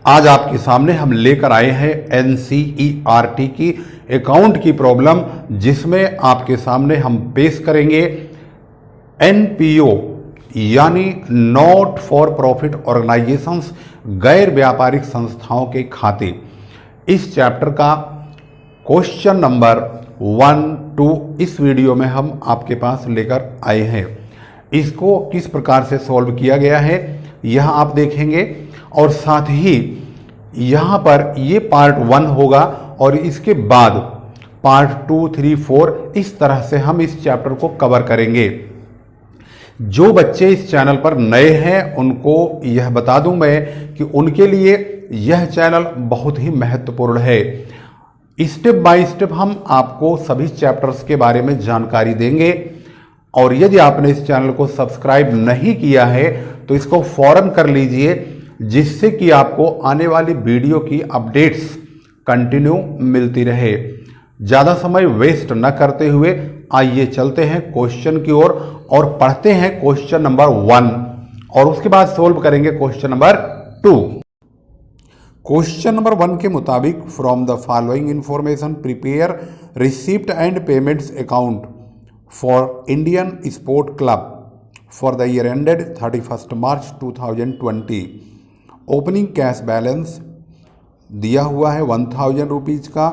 आज आपके सामने हम लेकर आए हैं एनसीईआरटी की अकाउंट की प्रॉब्लम, जिसमें आपके सामने हम पेश करेंगे एनपीओ यानी नॉट फॉर प्रॉफिट ऑर्गेनाइजेशंस, गैर व्यापारिक संस्थाओं के खाते। इस चैप्टर का क्वेश्चन नंबर 1, 2 इस वीडियो में हम आपके पास लेकर आए हैं। इसको किस प्रकार से सॉल्व किया गया है यह आप देखेंगे, और साथ ही यहाँ पर ये पार्ट 1 होगा और इसके बाद पार्ट 2, 3, 4 इस तरह से हम इस चैप्टर को कवर करेंगे। जो बच्चे इस चैनल पर नए हैं उनको यह बता दूं मैं कि उनके लिए यह चैनल बहुत ही महत्वपूर्ण है। स्टेप बाय स्टेप हम आपको सभी चैप्टर्स के बारे में जानकारी देंगे, और यदि आपने इस चैनल को सब्सक्राइब नहीं किया है तो इसको फौरन कर लीजिए, जिससे कि आपको आने वाली वीडियो की अपडेट्स कंटिन्यू मिलती रहे। ज़्यादा समय वेस्ट न करते हुए आइए चलते हैं क्वेश्चन की ओर और पढ़ते हैं क्वेश्चन नंबर 1 और उसके बाद सोल्व करेंगे क्वेश्चन नंबर 2। क्वेश्चन नंबर 1 के मुताबिक from the following information prepare receipt and payments account for Indian sport club for the year ended 31 March 2020। Opening cash balance दिया हुआ है 1000 रुपीज़ का।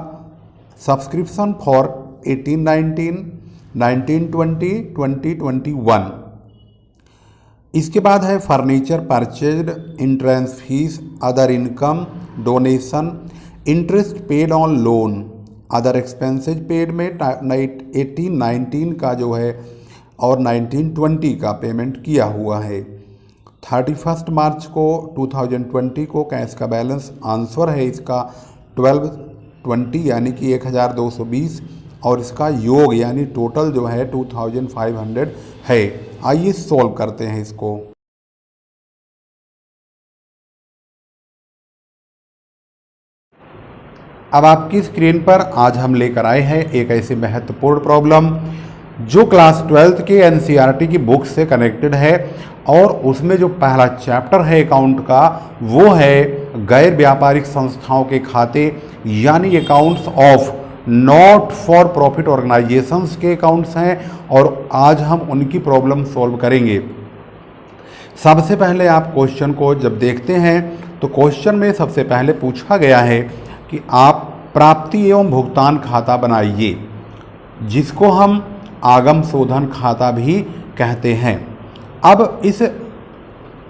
Subscription for 1819, 1920, 2021। इसके बाद है furniture purchased, entrance fees, other income, donation, interest paid on loan, other expenses paid में 1819 का जो है और 1920 का पेमेंट किया हुआ है। 31 मार्च को 2020 को कैश का बैलेंस आंसर है इसका 1220 यानी कि 1220, और इसका योग यानी टोटल जो है 2500 है। आइए सॉल्व करते हैं इसको। अब आपकी स्क्रीन पर आज हम लेकर आए हैं एक ऐसी महत्वपूर्ण प्रॉब्लम जो क्लास 12th के एनसीईआरटी की बुक से कनेक्टेड है, और उसमें जो पहला चैप्टर है अकाउंट का वो है गैर व्यापारिक संस्थाओं के खाते यानी accounts of not for profit organisations के अकाउंट्स हैं, और आज हम उनकी प्रॉब्लम सॉल्व करेंगे। सबसे पहले आप क्वेश्चन को जब देखते हैं तो क्वेश्चन में सबसे पहले पूछा गया है कि आप प्राप्ति एवं भुगतान खाता बनाइए, जिसको हम आगम शोधन खाता भी कहते हैं। अब इस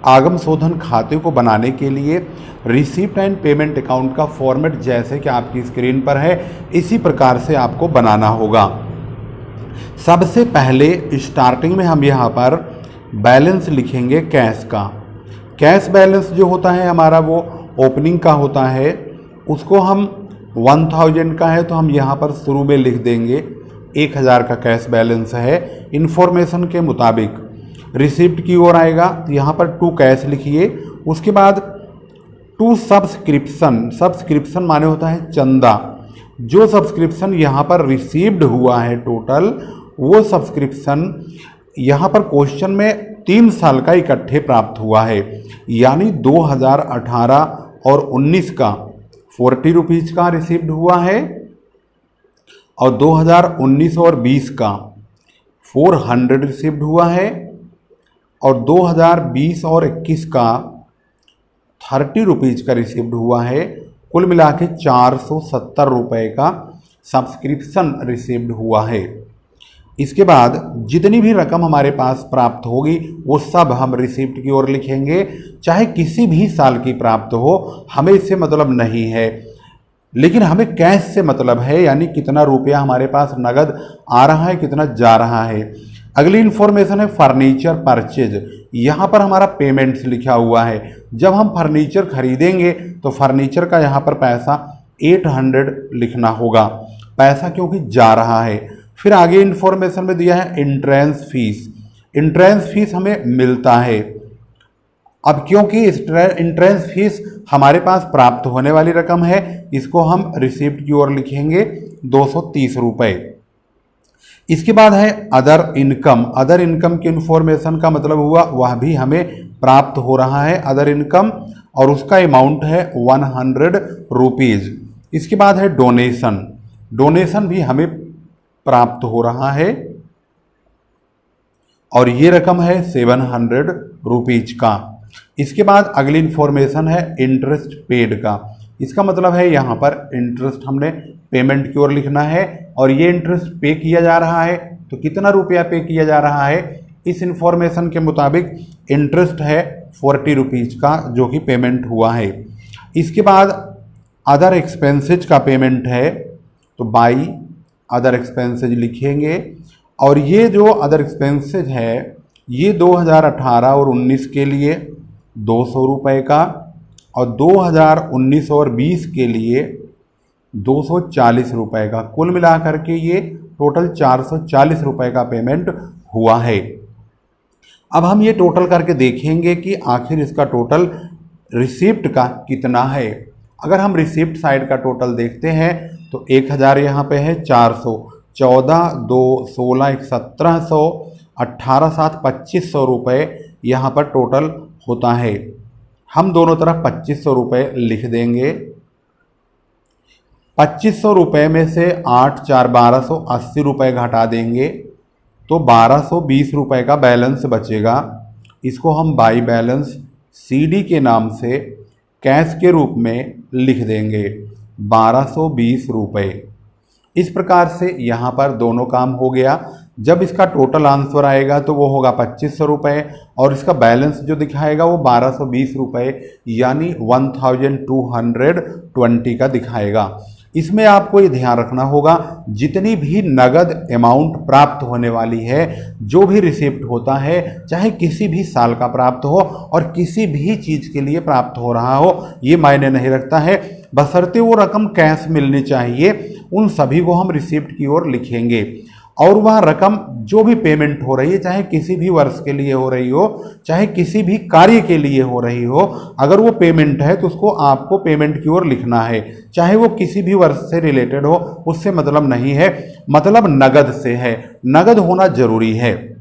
आगम शोधन खाते को बनाने के लिए रिसीप्ट एंड पेमेंट अकाउंट का फॉर्मेट जैसे कि आपकी स्क्रीन पर है इसी प्रकार से आपको बनाना होगा। सबसे पहले स्टार्टिंग में हम यहाँ पर बैलेंस लिखेंगे कैश का। कैश बैलेंस जो होता है हमारा वो ओपनिंग का होता है, उसको हम 1000 का है तो हम यहाँ पर शुरू में लिख देंगे 1000 का कैश बैलेंस है इन्फॉर्मेशन के मुताबिक। रिसिप्ट की ओर आएगा तो यहाँ पर 2 कैश लिखिए, उसके बाद 2 सब्सक्रिप्शन। सब्सक्रिप्शन माने होता है चंदा। जो सब्सक्रिप्शन यहाँ पर रिसीव्ड हुआ है टोटल, वो सब्सक्रिप्शन यहाँ पर क्वेश्चन में 3 साल का इकट्ठे प्राप्त हुआ है, यानी 2018 और 19 का 40 रुपीज़ का रिसीव्ड हुआ है, और 2019 और 20 का 400 रिसीव्ड हुआ है, और 2020 और 21 का 30 रुपीज़ का रिसीव्ड हुआ है। कुल मिला के 470 रुपये का सब्सक्रिप्शन रिसीव्ड हुआ है। इसके बाद जितनी भी रकम हमारे पास प्राप्त होगी वो सब हम रिसिप्ट की ओर लिखेंगे, चाहे किसी भी साल की प्राप्त हो, हमें इससे मतलब नहीं है, लेकिन हमें कैश से मतलब है, यानी कितना रुपया हमारे पास नगद आ रहा है, कितना जा रहा है। अगली इन्फॉर्मेशन है फर्नीचर परचेज। यहाँ पर हमारा पेमेंट्स लिखा हुआ है। जब हम फर्नीचर खरीदेंगे तो फर्नीचर का यहाँ पर पैसा 800 लिखना होगा, पैसा क्योंकि जा रहा है। फिर आगे इन्फॉर्मेशन में दिया है इंट्रेंस फीस। इंट्रेंस फीस हमें मिलता है। अब क्योंकि इंट्रेंस फीस हमारे पास प्राप्त होने वाली रकम है, इसको हम रिसिप्ट की ओर लिखेंगे 230 रुपये। इसके बाद है अदर इनकम। अदर इनकम की इन्फॉर्मेशन का मतलब हुआ वह भी हमें प्राप्त हो रहा है। अदर इनकम और उसका अमाउंट है 100 रुपीज़। इसके बाद है डोनेशन। डोनेशन भी हमें प्राप्त हो रहा है और ये रकम है 700 रुपीज का। इसके बाद अगली इंफॉर्मेशन है इंटरेस्ट पेड का। इसका मतलब है यहाँ पर इंटरेस्ट हमने पेमेंट की ओर लिखना है और ये इंटरेस्ट पे किया जा रहा है, तो कितना रुपया पे किया जा रहा है, इस इंफॉर्मेशन के मुताबिक इंटरेस्ट है 40 रुपीज़ का जो कि पेमेंट हुआ है। इसके बाद अदर एक्सपेंसेज का पेमेंट है, तो बाई अदर एक्सपेंसेज लिखेंगे और ये जो अदर एक्सपेंसेज है ये 2018 और 19 के लिए 200 रुपये का और 2019 और 20 के लिए 240 रुपये का, कुल मिलाकर के ये टोटल 440 रुपये का पेमेंट हुआ है। अब हम ये टोटल करके देखेंगे कि आखिर इसका टोटल रिसिप्ट का कितना है। अगर हम रिसिप्ट साइड का टोटल देखते हैं तो 1000 यहाँ पे है, 400, 14, 2, 16, 1700, 18, 7, 2500 रुपये यहाँ पर टोटल होता है। हम दोनों तरफ 2500 रुपये लिख देंगे। 2500 रुपये में से 8, 4, 1280 रुपये घटा देंगे तो 1220 रुपये का बैलेंस बचेगा। इसको हम बाई बैलेंस CD के नाम से कैश के रूप में लिख देंगे 1220 रुपये। इस प्रकार से यहाँ पर दोनों काम हो गया। जब इसका टोटल आंसर आएगा तो वो होगा 2500 रुपये और इसका बैलेंस जो दिखाएगा वो 1220 रुपये यानी 1220 का दिखाएगा। इसमें आपको ये ध्यान रखना होगा जितनी भी नगद अमाउंट प्राप्त होने वाली है, जो भी रिसिप्ट होता है, चाहे किसी भी साल का प्राप्त हो और किसी भी चीज़ के लिए प्राप्त हो रहा हो, ये मायने नहीं रखता है, बशर्ते वो रकम कैश मिलनी चाहिए, उन सभी को हम रिसिप्ट की ओर लिखेंगे। और वह रकम जो भी पेमेंट हो रही है, चाहे किसी भी वर्ष के लिए हो रही हो, चाहे किसी भी कार्य के लिए हो रही हो, अगर वो पेमेंट है तो उसको आपको पेमेंट की ओर लिखना है, चाहे वो किसी भी वर्ष से रिलेटेड हो, उससे मतलब नहीं है, मतलब नगद से है, नगद होना जरूरी है।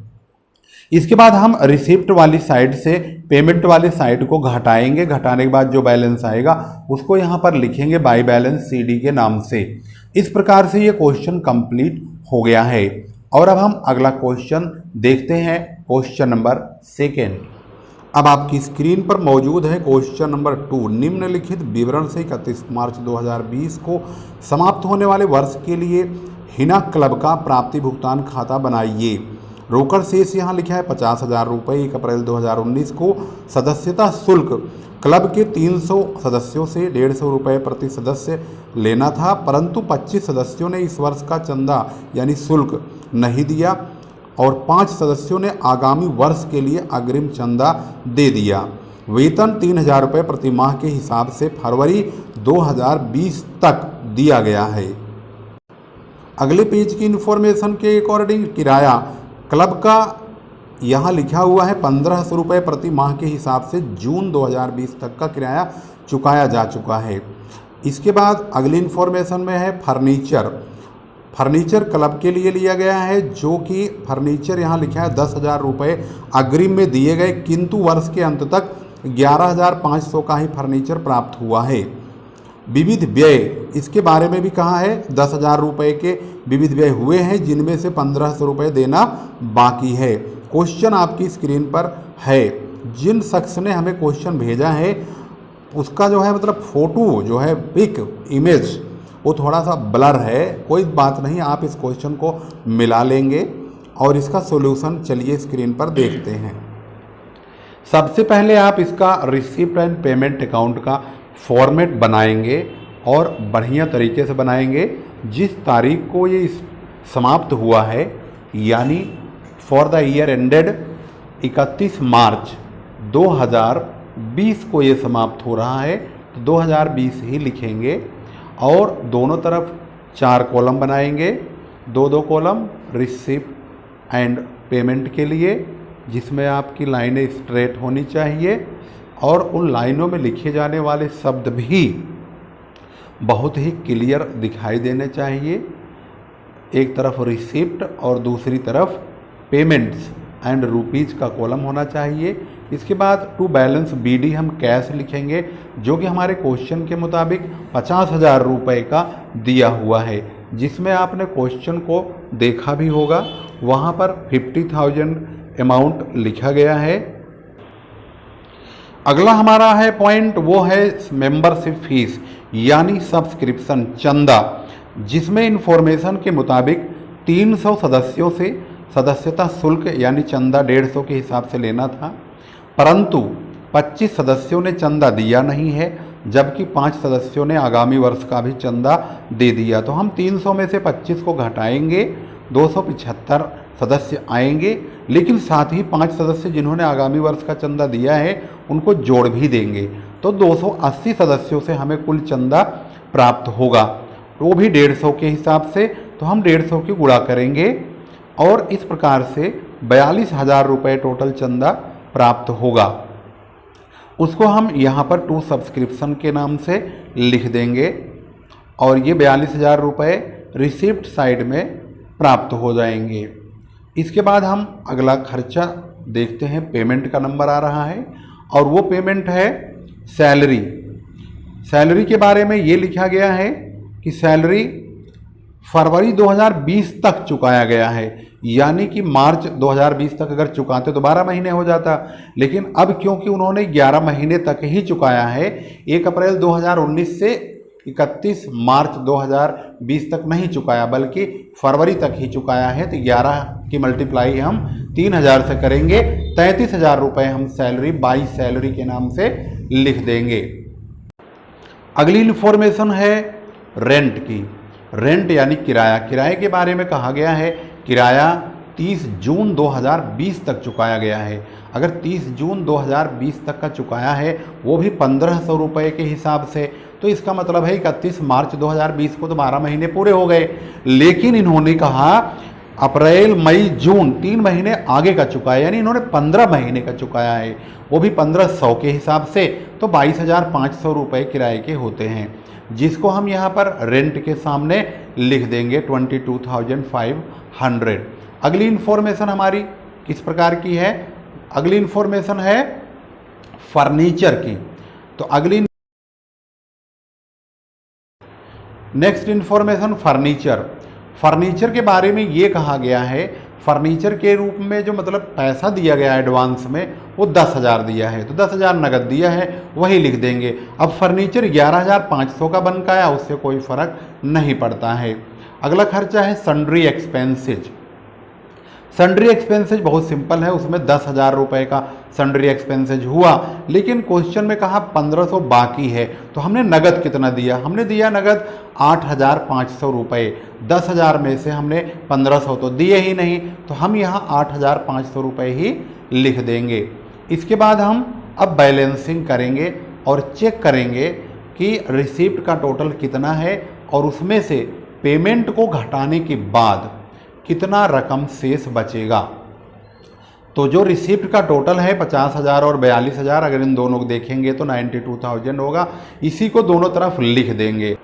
इसके बाद हम रिसिप्ट वाली साइड से पेमेंट वाली साइड को घटाएंगे, घटाने के बाद जो बैलेंस आएगा उसको यहाँ पर लिखेंगे बाई बैलेंस CD के नाम से। इस प्रकार से ये क्वेश्चन कंप्लीट हो गया है। और अब हम अगला क्वेश्चन देखते हैं, क्वेश्चन नंबर 2। अब आपकी स्क्रीन पर मौजूद है क्वेश्चन नंबर 2। निम्नलिखित विवरण से 31 मार्च 2020 को समाप्त होने वाले वर्ष के लिए हिना क्लब का प्राप्ति भुगतान खाता बनाइए। रोकड़ शेष यहाँ लिखा है 50,000 रुपये। 1 अप्रैल 2019 को सदस्यता शुल्क क्लब के 300 सदस्यों से 150 रुपये प्रति सदस्य लेना था, परंतु 25 सदस्यों ने इस वर्ष का चंदा यानी शुल्क नहीं दिया और 5 सदस्यों ने आगामी वर्ष के लिए अग्रिम चंदा दे दिया। वेतन 3,000 रुपये प्रति माह के हिसाब से फरवरी 2020 तक दिया गया है। अगले पेज की इन्फॉर्मेशन के अकॉर्डिंग किराया क्लब का यहाँ लिखा हुआ है 1500 रुपये प्रति माह के हिसाब से जून 2020 तक का किराया चुकाया जा चुका है। इसके बाद अगली इन्फॉर्मेशन में है फर्नीचर। फर्नीचर क्लब के लिए लिया गया है, जो कि फर्नीचर यहाँ लिखा है 10,000 रुपये अग्रिम में दिए गए, किंतु वर्ष के अंत तक 11,500 का ही फर्नीचर प्राप्त हुआ है। विविध व्यय, इसके बारे में भी कहा है 10,000 रुपये के विविध व्यय हुए हैं, जिनमें से 1,500 रुपये देना बाकी है। क्वेश्चन आपकी स्क्रीन पर है। जिन शख्स ने हमें क्वेश्चन भेजा है उसका जो है मतलब फ़ोटो जो है पिक इमेज वो थोड़ा सा ब्लर है, कोई बात नहीं, आप इस क्वेश्चन को मिला लेंगे और इसका सॉल्यूशन चलिए स्क्रीन पर देखते हैं। सबसे पहले आप इसका रिसिप्ट एंड पेमेंट अकाउंट का फॉर्मेट बनाएंगे और बढ़िया तरीके से बनाएंगे। जिस तारीख को ये समाप्त हुआ है यानी फॉर द ईयर एंडेड 31 मार्च 2020 को ये समाप्त हो रहा है, तो 2020 ही लिखेंगे और दोनों तरफ 4 कॉलम बनाएंगे, 2-2 कॉलम रिसिप्ट एंड पेमेंट के लिए, जिसमें आपकी लाइनें स्ट्रेट होनी चाहिए और उन लाइनों में लिखे जाने वाले शब्द भी बहुत ही क्लियर दिखाई देने चाहिए। एक तरफ रिसिप्ट और दूसरी तरफ पेमेंट्स एंड रुपीज़ का कॉलम होना चाहिए। इसके बाद टू बैलेंस BD हम कैश लिखेंगे, जो कि हमारे क्वेश्चन के मुताबिक 50,000 रुपये का दिया हुआ है, जिसमें आपने क्वेश्चन को देखा भी होगा, वहाँ पर 50,000 अमाउंट लिखा गया है। अगला हमारा है पॉइंट, वो है मेंबरशिप फीस यानी सब्सक्रिप्शन चंदा, जिसमें इंफॉर्मेशन के मुताबिक 300 सदस्यों से सदस्यता शुल्क यानी चंदा 150 के हिसाब से लेना था, परंतु 25 सदस्यों ने चंदा दिया नहीं है, जबकि 5 सदस्यों ने आगामी वर्ष का भी चंदा दे दिया। तो हम 300 में से 25 को घटाएंगे, 275 सदस्य आएंगे, लेकिन साथ ही 5 सदस्य जिन्होंने आगामी वर्ष का चंदा दिया है उनको जोड़ भी देंगे, तो 280 सदस्यों से हमें कुल चंदा प्राप्त होगा, वो भी 150 के हिसाब से। तो हम 150 की गुणा करेंगे और इस प्रकार से 42,000 रुपये टोटल चंदा प्राप्त होगा। उसको हम यहाँ पर टू सब्सक्रिप्शन के नाम से लिख देंगे और ये 42,000 रुपये रिसिप्ट साइड में प्राप्त हो जाएंगे। इसके बाद हम अगला खर्चा देखते हैं, पेमेंट का नंबर आ रहा है और वो पेमेंट है सैलरी। सैलरी के बारे में ये लिखा गया है कि सैलरी फरवरी 2020 तक चुकाया गया है, यानी कि मार्च 2020 तक अगर चुकाते तो 12 महीने हो जाता, लेकिन अब क्योंकि उन्होंने 11 महीने तक ही चुकाया है, 1 अप्रैल 2019 से 31 मार्च 2020 तक नहीं चुकाया बल्कि फरवरी तक ही चुकाया है, तो 11 की मल्टीप्लाई हम 3,000 से करेंगे, 33,000 रुपये हम सैलरी बाई सैलरी के नाम से लिख देंगे। अगली इन्फॉर्मेशन है रेंट की। रेंट यानी किराया। किराए के बारे में कहा गया है किराया 30 जून 2020 तक चुकाया गया है। अगर 30 जून 2020 तक का चुकाया है वो भी 1,500 रुपये के हिसाब से, तो इसका मतलब है 31 मार्च 2020 को तो 12 महीने पूरे हो गए, लेकिन इन्होंने कहा अप्रैल मई जून 3 महीने आगे का चुकाया, यानी इन्होंने 15 महीने का चुकाया है, वो भी 1,500 के हिसाब से, तो 22,500 रुपये किराए के होते हैं, जिसको हम यहाँ पर रेंट के सामने लिख देंगे 22,500। अगली इन्फॉर्मेशन हमारी किस प्रकार की है? अगली इन्फॉर्मेशन है फर्नीचर की। तो अगली नेक्स्ट इन्फॉर्मेशन फर्नीचर। फर्नीचर के बारे में ये कहा गया है, फर्नीचर के रूप में जो मतलब पैसा दिया गया है एडवांस में वो 10,000 दिया है, तो 10,000 नगद दिया है वही लिख देंगे। अब फर्नीचर 11,500 का बन का आया, उससे कोई फर्क नहीं पड़ता है। अगला खर्चा है सन्ड्री एक्सपेंसेज। सन्ड्री एक्सपेंसेज बहुत सिंपल है, उसमें 10,000 रुपये का सन्ड्री एक्सपेंसेज हुआ, लेकिन क्वेश्चन में कहा 1,500 बाकी है, तो हमने नगद कितना दिया? हमने दिया नगद 8,500 रुपये। 10,000 में से हमने 1,500 तो दिए ही नहीं, तो हम यहाँ 8,500 रुपये ही लिख देंगे। इसके बाद हम अब बैलेंसिंग करेंगे और चेक करेंगे कि रिसिप्ट का टोटल कितना है और उसमें से पेमेंट को घटाने के बाद कितना रकम शेष बचेगा। तो जो रिसिप्ट का टोटल है 50,000 और 42,000, अगर इन दोनों को देखेंगे तो 92,000 होगा, इसी को दोनों तरफ लिख देंगे।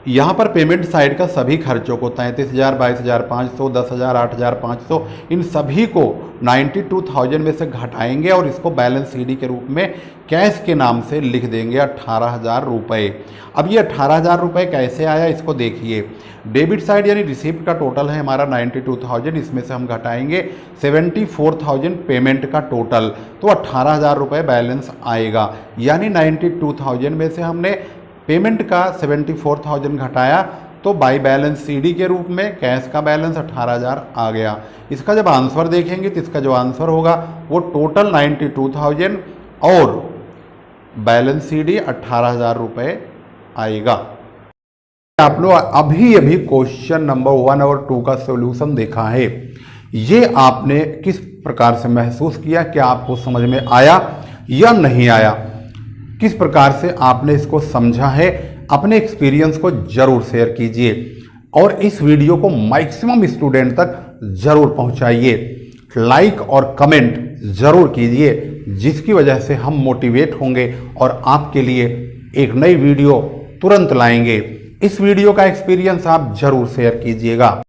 यहाँ पर पेमेंट साइड का सभी खर्चों को 33,000, 22,500, 10,000, 8,500 इन सभी को 92,000 में से घटाएंगे और इसको बैलेंस सीडी के रूप में कैश के नाम से लिख देंगे 18,000 रुपये। अब ये 18,000 रुपये कैसे आया इसको देखिए। डेबिट साइड यानी रिसिप्ट का टोटल है हमारा 92,000, इसमें से हम घटाएंगे 74,000 पेमेंट का टोटल, तो 18,000 रुपये बैलेंस आएगा। यानी 92,000 में से हमने पेमेंट का 74,000 घटाया, तो बाई बैलेंस सीडी के रूप में कैश का बैलेंस 18,000 आ गया। इसका जब आंसर देखेंगे तो इसका जो आंसर होगा वो टोटल 92,000 और बैलेंस सीडी 18,000 रुपये आएगा। आप लोग अभी क्वेश्चन नंबर 1 और 2 का सॉल्यूशन देखा है, ये आपने किस प्रकार से महसूस किया? क्या आपको समझ में आया या नहीं आया? किस प्रकार से आपने इसको समझा है? अपने एक्सपीरियंस को जरूर शेयर कीजिए और इस वीडियो को मैक्सिमम स्टूडेंट तक जरूर पहुंचाइए। लाइक और कमेंट जरूर कीजिए, जिसकी वजह से हम मोटिवेट होंगे और आपके लिए एक नई वीडियो तुरंत लाएंगे। इस वीडियो का एक्सपीरियंस आप जरूर शेयर कीजिएगा।